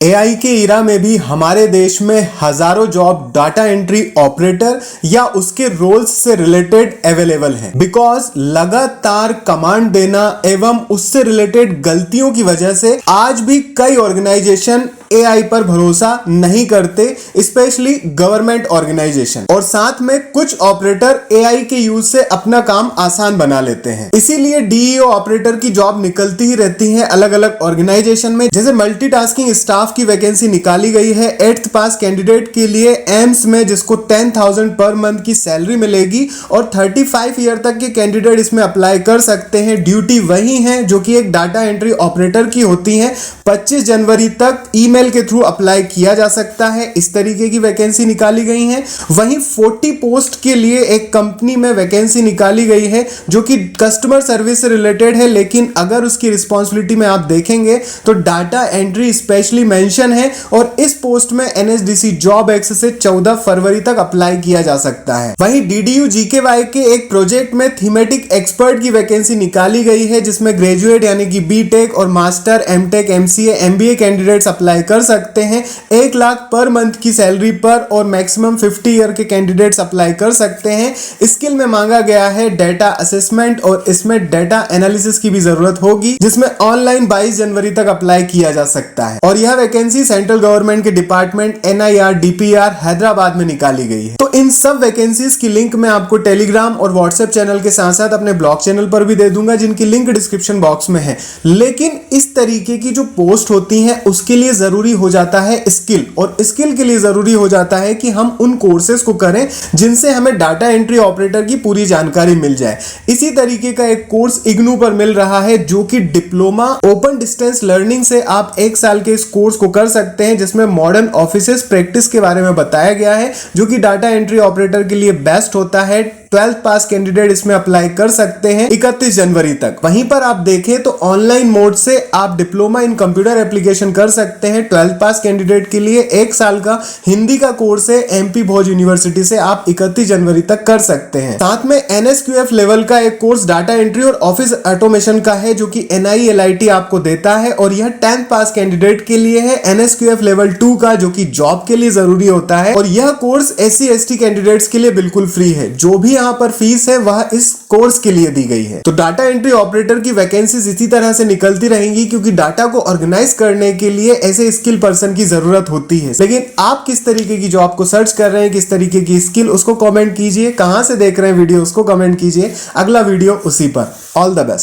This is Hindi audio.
एआई के इरा में भी हमारे देश में हजारों जॉब डाटा एंट्री ऑपरेटर या उसके रोल्स से रिलेटेड अवेलेबल हैं। बिकॉज लगातार कमांड देना एवं उससे रिलेटेड गलतियों की वजह से आज भी कई ऑर्गेनाइजेशन एआई पर भरोसा नहीं करते, स्पेशली गवर्नमेंट ऑर्गेनाइजेशन, और साथ में कुछ ऑपरेटर एआई के यूज से अपना काम आसान बना लेते हैं। इसीलिए डीईओ ऑपरेटर की जॉब निकलती ही रहती है अलग अलग ऑर्गेनाइजेशन में। जैसे मल्टीटास्किंग स्टाफ की वैकेंसी निकाली गई है 8th पास कैंडिडेट के लिए एम्स में, जिसको 10,000 पर मंथ की सैलरी मिलेगी और 35 ईयर तक के कैंडिडेट इसमें अप्लाई कर सकते हैं। ड्यूटी वही है जो कि एक डाटा एंट्री ऑपरेटर की होती है। 25 जनवरी तक ईमेल के थ्रू अप्लाई किया जा सकता है। इस तरीके की वैकेंसी निकाली गई है। वहीं 40 पोस्ट के लिए एक कंपनी में वैकेंसी निकाली गई है जो कि कस्टमर सर्विस से रिलेटेड है, लेकिन अगर उसकी रिस्पॉन्सिबिलिटी में आप देखेंगे तो डाटा एंट्री स्पेशली मेंशन है और इस पोस्ट में एनएसडीसी जॉब एक्सेस से 14 फरवरी तक अप्लाई किया जा सकता है। वहीं डीडीयू जीकेवाई के एक प्रोजेक्ट में थीमेटिक एक्सपर्ट की वैकेंसी निकाली गई है, जिसमें ग्रेजुएट यानी कि बीटेक और master, MTech, MCA, MBA candidates apply कर सकते हैं। 1 लाख पर मंथ की सैलरी पर और मैक्सिमम 50 ईयर के कैंडिडेट्स अप्लाई कर सकते हैं। स्किल में मांगा गया है डाटा असेसमेंट और इसमें डाटा एनालिसिस की भी जरूरत होगी, जिसमें ऑनलाइन 22 जनवरी तक अप्लाई किया जा सकता है। और यह वैकेंसी सेंट्रल गवर्नमेंट के डिपार्टमेंट एनआईआर डीपीआर हैदराबाद में निकाली गई है। तो इन सब वैकेंसीज की लिंक मैं आपको टेलीग्राम और व्हाट्सएप चैनल के साथ साथ अपने ब्लॉग चैनल पर भी दे दूंगा, जिनकी लिंक डिस्क्रिप्शन बॉक्स में है। लेकिन इस तरीके की जो पोस्ट होती है उसके लिए जरूरी हो जाता है स्किल, और स्किल के लिए जरूरी हो जाता है कि हम उन कोर्सेज को करें जिनसे हमें डाटा एंट्री ऑपरेटर की पूरी जानकारी मिल जाए। इसी तरीके का एक कोर्स इग्नू पर मिल रहा है जो कि डिप्लोमा ओपन डिस्टेंस लर्निंग से आप 1 साल के इस कोर्स को कर सकते हैं, जिसमें मॉडर्न ऑफिसेस प्रैक्टिस के बारे में बताया गया है जो कि डाटा एंट्री ऑपरेटर के लिए बेस्ट होता है। 12th पास कैंडिडेट इसमें अप्लाई कर सकते हैं 31 जनवरी तक। वहीं पर आप देखें तो ऑनलाइन मोड से आप डिप्लोमा इन कंप्यूटर एप्लीकेशन कर सकते हैं। 12th पास कैंडिडेट के लिए 1 साल का हिंदी का कोर्स है एमपी भोज यूनिवर्सिटी से, आप 31 जनवरी तक कर सकते हैं। साथ में एनएसक्यूएफ लेवल का एक कोर्स डाटा एंट्री और ऑफिस ऑटोमेशन का है जो कि एनआईएलआईटी आपको देता है, और यह 10th पास कैंडिडेट के लिए है। एनएसक्यूएफ लेवल 2 का जो कि जॉब के लिए जरूरी होता है, और यह कोर्स एससी एसटी कैंडिडेट्स के लिए बिल्कुल फ्री है। जो भी यहाँ पर फीस है वह इस कोर्स के लिए दी गई है। तो डाटा एंट्री ऑपरेटर की वैकेंसीज इसी तरह से निकलती रहेंगी, क्योंकि डाटा को ऑर्गेनाइज करने के लिए ऐसे स्किल पर्सन की जरूरत होती है। लेकिन आप किस तरीके की जॉब को सर्च कर रहे हैं, किस तरीके की स्किल, उसको कमेंट कीजिए। कहां से देख रहे हैं वीडियो उसको कमेंट कीजिए। अगला वीडियो उसी पर। All the best.